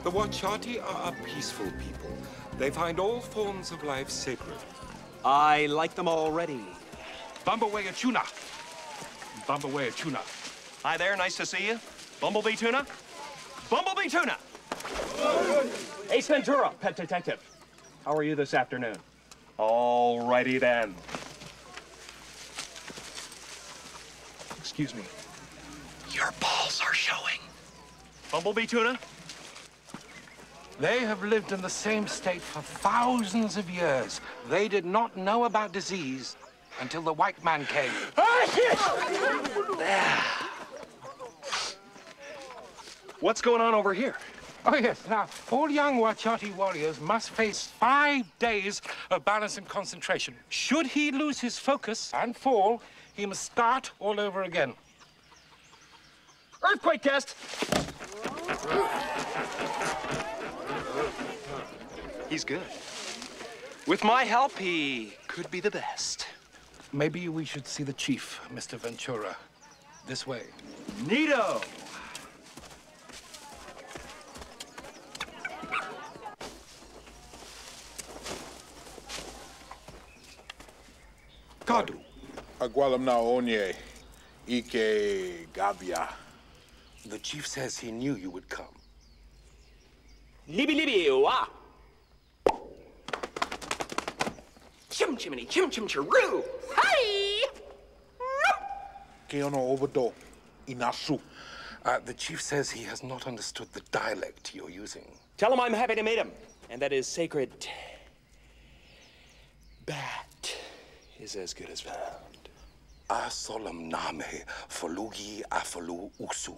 The Wachati are a peaceful people. They find all forms of life sacred. I like them already. Bumbleway tuna. Bumbleway tuna. Hi there, nice to see you. Bumblebee tuna? Bumblebee tuna! Ace Ventura, pet detective. How are you this afternoon? All righty then. Excuse me. Your balls are showing. Bumblebee tuna? They have lived in the same state for thousands of years. They did not know about disease until the white man came. What's going on over here? Oh, yes. Now, all young Wachati warriors must face 5 days of balance and concentration. Should he lose his focus and fall, he must start all over again. Earthquake test! He's good. With my help, he could be the best. Maybe we should see the chief, Mr. Ventura. This way. Neato! Kadu. Agualam na onye, Ike Gabia. The chief says he knew you would come. Libby Libby, wah! Chim chimney, chim chim chiroo! Hi! Ke ono obodo, inasu. The chief says he has not understood the dialect you're using. Tell him I'm happy to meet him, and that his sacred bat is as good as found. A solemn name, Folugi Afolu Usu.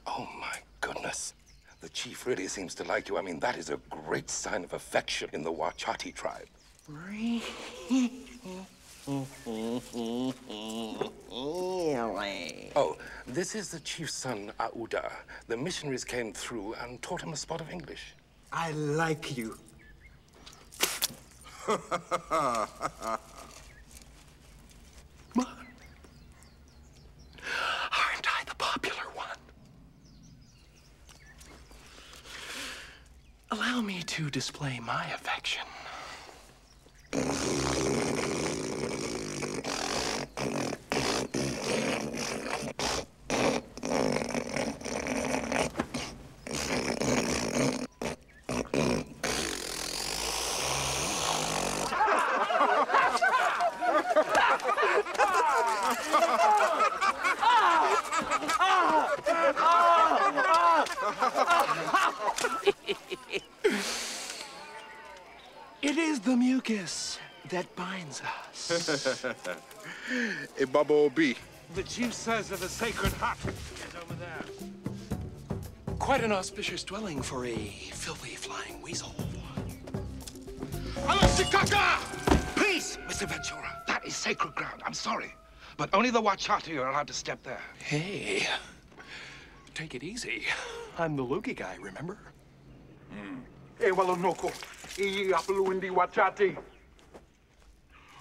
Oh my goodness. The chief really seems to like you. I mean, that is a great sign of affection in the Wachati tribe. Really? Oh, this is the chief's son, Auda. The missionaries came through and taught him a spot of English. I like you. What? Aren't I the popular one? Allow me to display my affection. It is the mucus that binds us. E babo obi. The chief says that the sacred hut is over there. Quite an auspicious dwelling for a filthy flying weasel. Please, Mr. Ventura, that is sacred ground. I'm sorry. But only the Wachati are allowed to step there. Hey, take it easy. I'm the Lukey guy, remember? E walo noko. E apelu indi Wachati.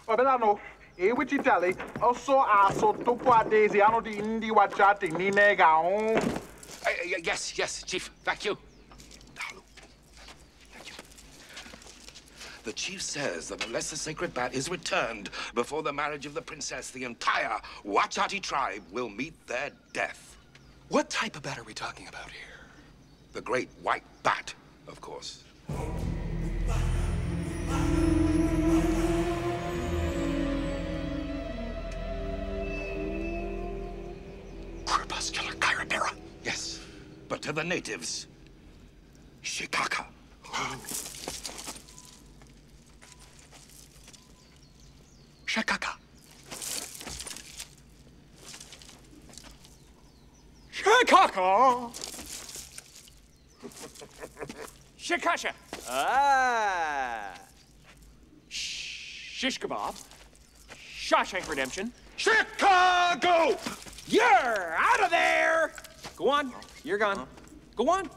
Obelano. E wichitali. Also aso topo adesi ano di indi Wachati ni nega on. Yes, Chief. Thank you. Thank you. The chief says that unless the sacred bat is returned before the marriage of the princess, the entire Wachati tribe will meet their death. What type of bat are we talking about here? The great white bat, of course. Crepuscular Chirapera. Yes, but to the natives, Shikaka. Shakaka. Shakaka. Shikasha. Ah. Shish kebab. Shawshank Redemption. Chicago! You're out of there! Go on. You're gone. Go on.